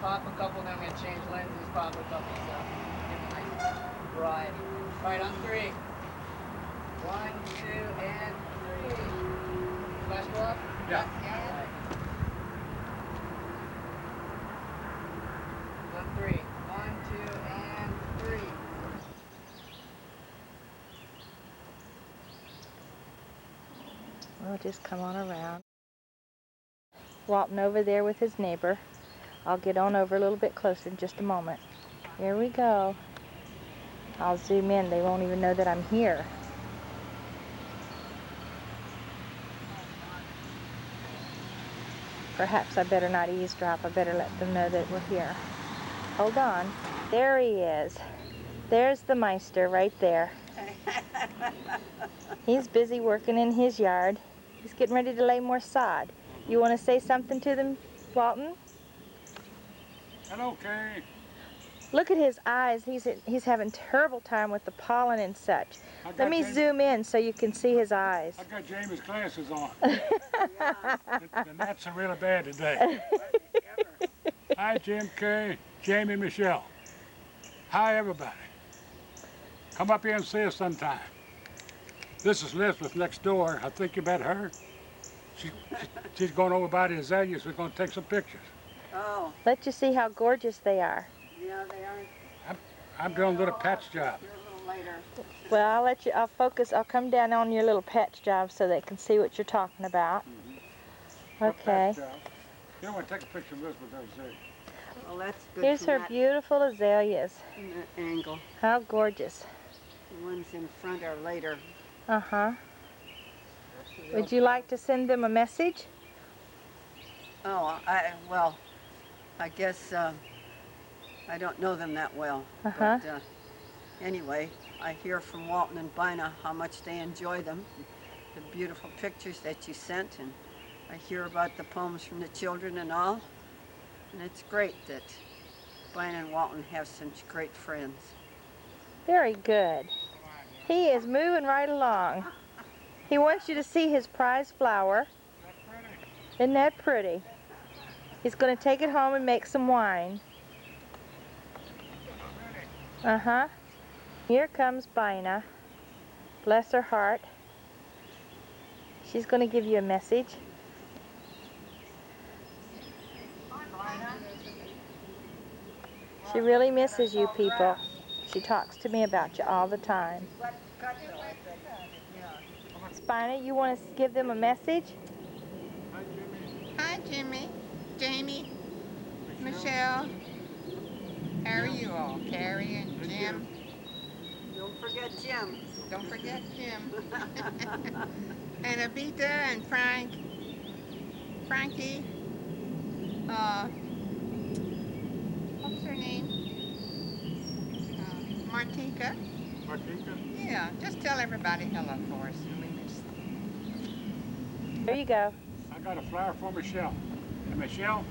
Pop a couple, then I'm going to change lenses, pop a couple, so give a nice variety. All right, on 3. 1, 2, and 3. Flash go up? Yeah. All right. On 3. 1, 2, and 3. We'll just come on around. Walton over there with his neighbor. I'll get on over a little bit closer in just a moment. Here we go. I'll zoom in. They won't even know that I'm here. Perhaps I better not eavesdrop. I better let them know that we're here. Hold on. There he is. There's the Meister right there. He's busy working in his yard. He's getting ready to lay more sod. You want to say something to them, Walton? Hello, Kay. Look at his eyes. He's having terrible time with the pollen and such. Let me zoom in so you can see his eyes. I got Jamie's glasses on. And that's really bad today. Hi, Jim, Kay, Jamie, Michelle. Hi, everybody. Come up here and see us sometime. This is Elizabeth next door. I think you met her. She's going over by the azaleas. We're going to take some pictures. Oh. Let you see how gorgeous they are. Yeah, they are. I'm doing a little patch job. Here a little later. Well, I'll focus. I'll come down on your little patch job so they can see what you're talking about. Okay. You don't want to take a picture of Elizabeth azalea. Well, that's good. Here's her beautiful azaleas. From that angle. How gorgeous. The ones in front are later. Uh-huh. Would you like to send them a message? Oh, well, I guess I don't know them that well. Uh-huh. But anyway, I hear from Walton and Bina how much they enjoy them, the beautiful pictures that you sent, and I hear about the poems from the children and all. And it's great that Bina and Walton have such great friends. Very good. He is moving right along. He wants you to see his prize flower. Isn't that pretty? He's going to take it home and make some wine. Uh-huh. Here comes Bina. Bless her heart. She's going to give you a message. She really misses you people. She talks to me about you all the time. Bina, you want to give them a message? Hi, Jimmy, Jamie, Michelle. How are you all? Carrie and Jim. Don't forget Jim. Don't forget Jim. And Abita and Frank. Frankie. What's her name? Martika. Martika? Yeah, just tell everybody hello for us. And we miss them. There you go. I got a flower for Michelle. And Michelle,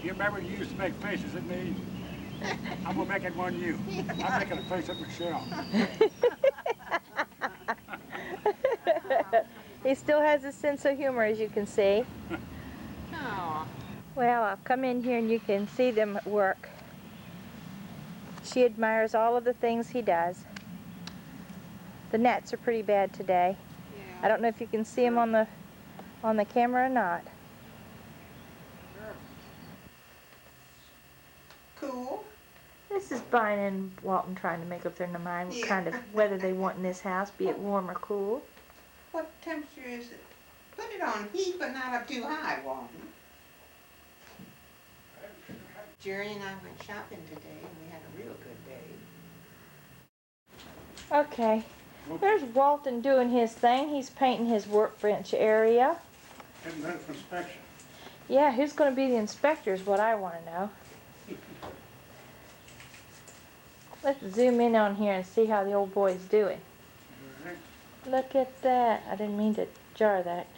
you remember you used to make faces at me? I'm going to make it one you. I'm making a face at Michelle. He still has a sense of humor, as you can see. Oh. Well, I've come in here and you can see them at work. She admires all of the things he does. The gnats are pretty bad today. Yeah. I don't know if you can see them on the camera or not. Cool. This is Bina and Walton trying to make up their mind what kind of weather they want in this house, be it warm or cool. What temperature is it? Put it on heat, but not up too high, Walton. Jerry and I went shopping today, and we had a real good day. Okay, there's Walton doing his thing. He's painting his workbench area. Getting ready for inspection. Yeah, who's going to be the inspector is what I want to know. Let's zoom in on here and see how the old boy's doing. Look at that. I didn't mean to jar that.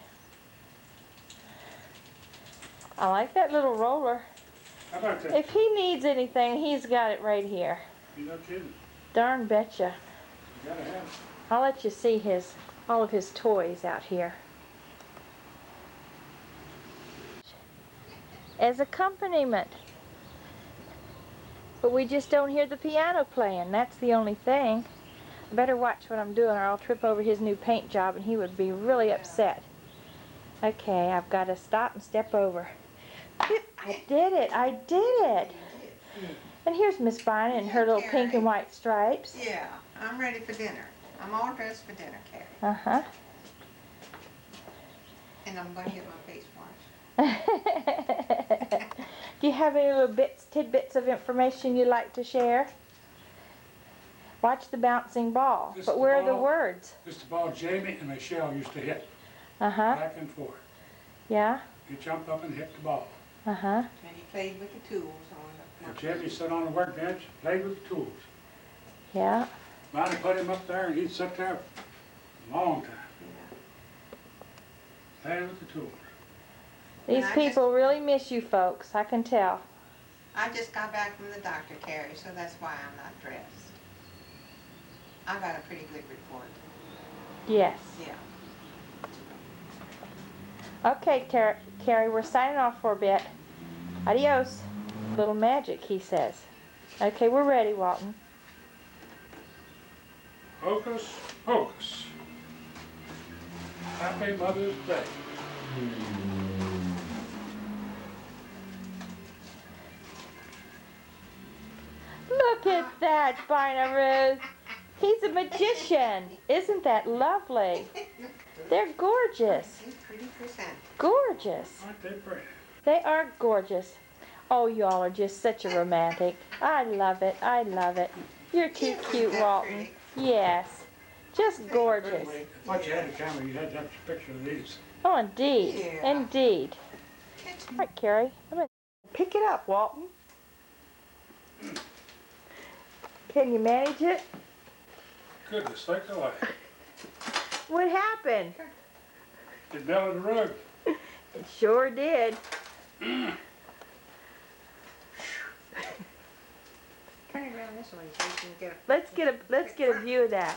I like that little roller. How about that? If he needs anything, he's got it right here. You're not kidding. Darn betcha. You gotta have it. I'll let you see all of his toys out here. As accompaniment. But we just don't hear the piano playing. That's the only thing. I better watch what I'm doing or I'll trip over his new paint job and he would be really upset. Okay, I've got to stop and step over. I did it. I did it. And here's Miss Bina in her little pink and white stripes. Yeah, I'm ready for dinner. I'm all dressed for dinner, Carrie. Uh-huh. And I'm going to get my face washed. Do you have any little tidbits of information you'd like to share? Watch the bouncing ball. But where are the words? This is the ball Jamie and Michelle used to hit. Uh-huh. Back and forth. Yeah? He jumped up and hit the ball. Uh-huh. And he played with the tools on the And Jamie sat on the workbench, played with the tools. Yeah. Bonnie put him up there and he'd sit there a long time. Playing with the tools. These people really miss you folks, I can tell. I just got back from the doctor, Carrie, so that's why I'm not dressed. I got a pretty good report. Yes. Yeah. Okay, Carrie, we're signing off for a bit. Adios. Little magic, he says. Okay, we're ready, Walton. Hocus pocus. Happy Mother's Day. Look at that, Bina Ruth. He's a magician. Isn't that lovely? They're gorgeous. He's pretty percent. Gorgeous. Aren't they pretty? They are gorgeous. Oh, y'all are just such a romantic. I love it. I love it. You're too cute, Walton. Yes. Just gorgeous. I thought you had a camera, you had to have a picture of these. Oh, indeed. Yeah. Indeed. All right, Carrie. I'm going to pick it up, Walton. Can you manage it? Goodness, like the light. What happened? It melted the rug. It sure did. Turn it around this way so you can get Let's get a view of that.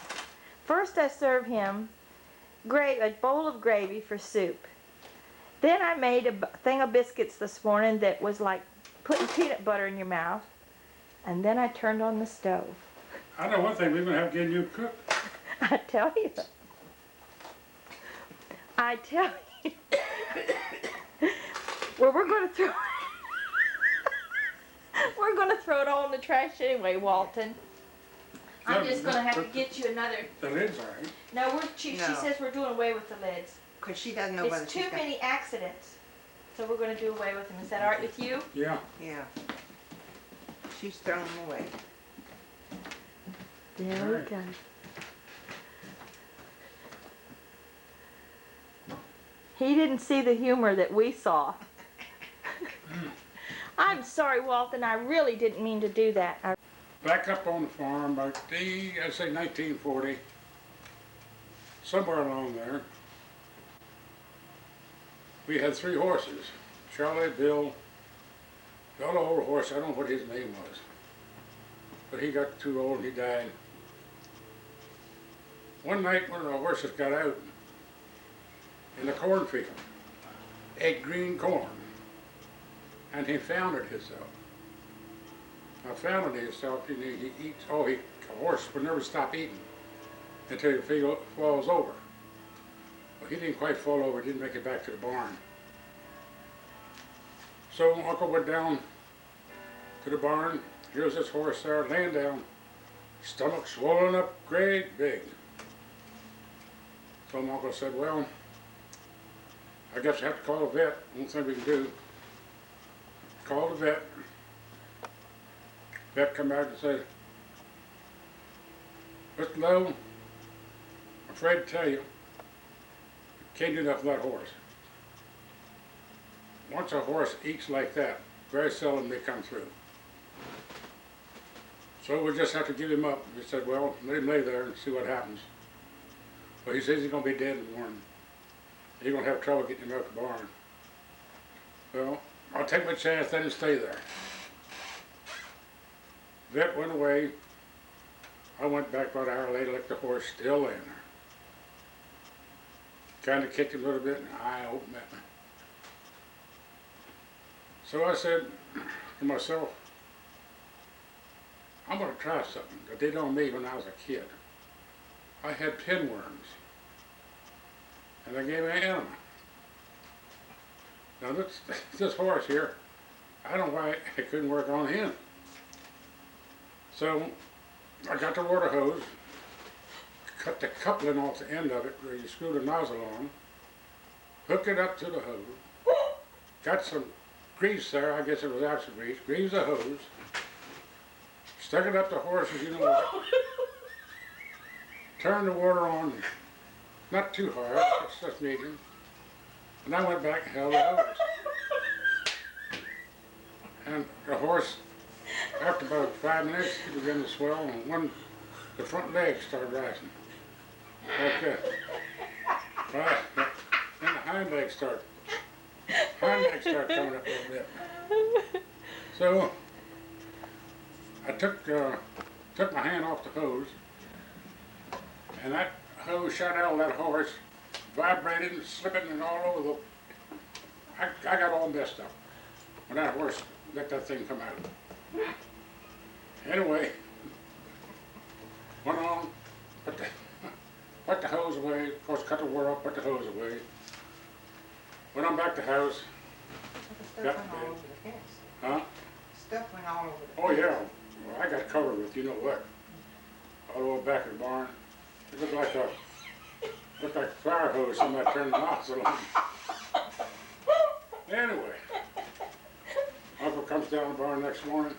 First I serve him a bowl of gravy for soup. Then I made a thing of biscuits this morning that was like putting peanut butter in your mouth. And then I turned on the stove. I know one thing, we're going to have to get a new cook. I tell you. I tell you. Well, we're going to throw it all in the trash anyway, Walton. I'm just going to have to get you another. The lid's all right. No, she says we're doing away with the lids. because she doesn't know whether It's she's too got... many accidents. So we're going to do away with them. Is that all right with you? Yeah. Yeah. She's thrown them away. There we go. He didn't see the humor that we saw. I'm sorry, Walton. I really didn't mean to do that. Back up on the farm, about I'd say 1940, somewhere along there, we had 3 horses. Charlie, Bill, the old horse, I don't know what his name was, but he got too old and he died. One night, one of the horses got out in the cornfield, ate green corn, and he found it himself. Now, found it himself, he eats, a horse would never stop eating until he falls over. Well, he didn't quite fall over, didn't make it back to the barn. So Uncle went down to the barn. Here's this horse there, laying down, stomach swollen up great big. So my uncle said, well, I guess I have to call a vet. One thing we can do, call the vet. Vet come out and said, Mr. Lowe, I'm afraid to tell you, can't do nothing with that horse. Once a horse eats like that, very seldom they come through. So we'll just have to give him up. He said, well, let him lay there and see what happens. Well, he says he's going to be dead in the morning. He's going to have trouble getting him out the barn. Well, I'll take my chance, let him stay there. Vet went away. I went back about an hour later, left the horse still laying there. Kind of kicked him a little bit, and I opened at me. So I said to myself, I'm going to try something that they did on me when I was a kid. I had pinworms, and they gave me an enema. Now this horse here, I don't know why it couldn't work on him. So I got the water hose, cut the coupling off the end of it where you screw the nozzle on, hooked it up to the hose, got some grease there, I guess it was actual grease, greased the hose, stuck it up the horse's, you know what, turned the water on, not too hard, just medium, and I went back and held the hose. And the horse, after about 5 minutes, he began to swell, and the front leg started rising. Okay. Right. Then the hind leg started coming up a little bit. So I took my hand off the hose, and that hose shot out of that horse, vibrated and slipping and all over the. I got all messed up when that horse let that thing come out. Anyway, went on, put the hose away, of course cut the water off, put the hose away. Went on back to the house. Stuff went all over the fence. Huh? Stuff went all over the Oh yeah, well, I got covered with you know what. All over the back of the barn. It looked like a fire hose, somebody turned the nozzle on. Anyway, Uncle comes down the barn next morning.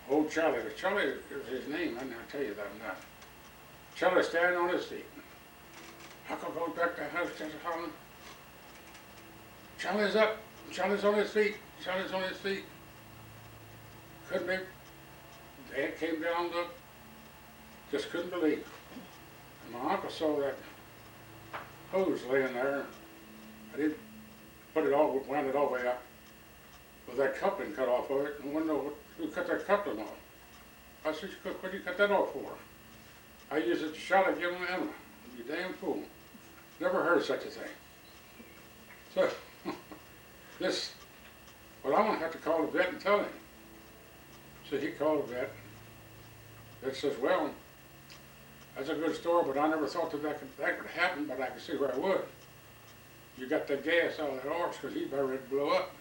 Old Charlie was his name, I didn't tell you that or not. Charlie standing on his feet. Uncle goes back to the house, starts hollering. Charlie's up, Charlie's on his feet, Charlie's on his feet. Couldn't be. Dad came down, looked, just couldn't believe it. And my uncle saw that hose laying there. I didn't put it all, wound it all the way up with that coupling cut off of it, and wouldn't know who cut that coupling off. I said, what do you cut that off for? I used it to shot it, give him an enema. You damn fool. Never heard of such a thing. So, well, I'm gonna have to call the vet and tell him. So he called the vet. Vet says, well, that's a good story, but I never thought that could happen, but I could see where I would. You got the gas out of that horse because he's about ready to blow up.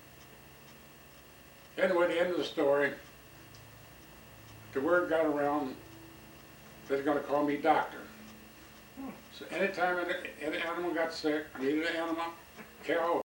Anyway, the end of the story, the word got around that they're going to call me doctor. So anytime an animal got sick, needed an enema, Cal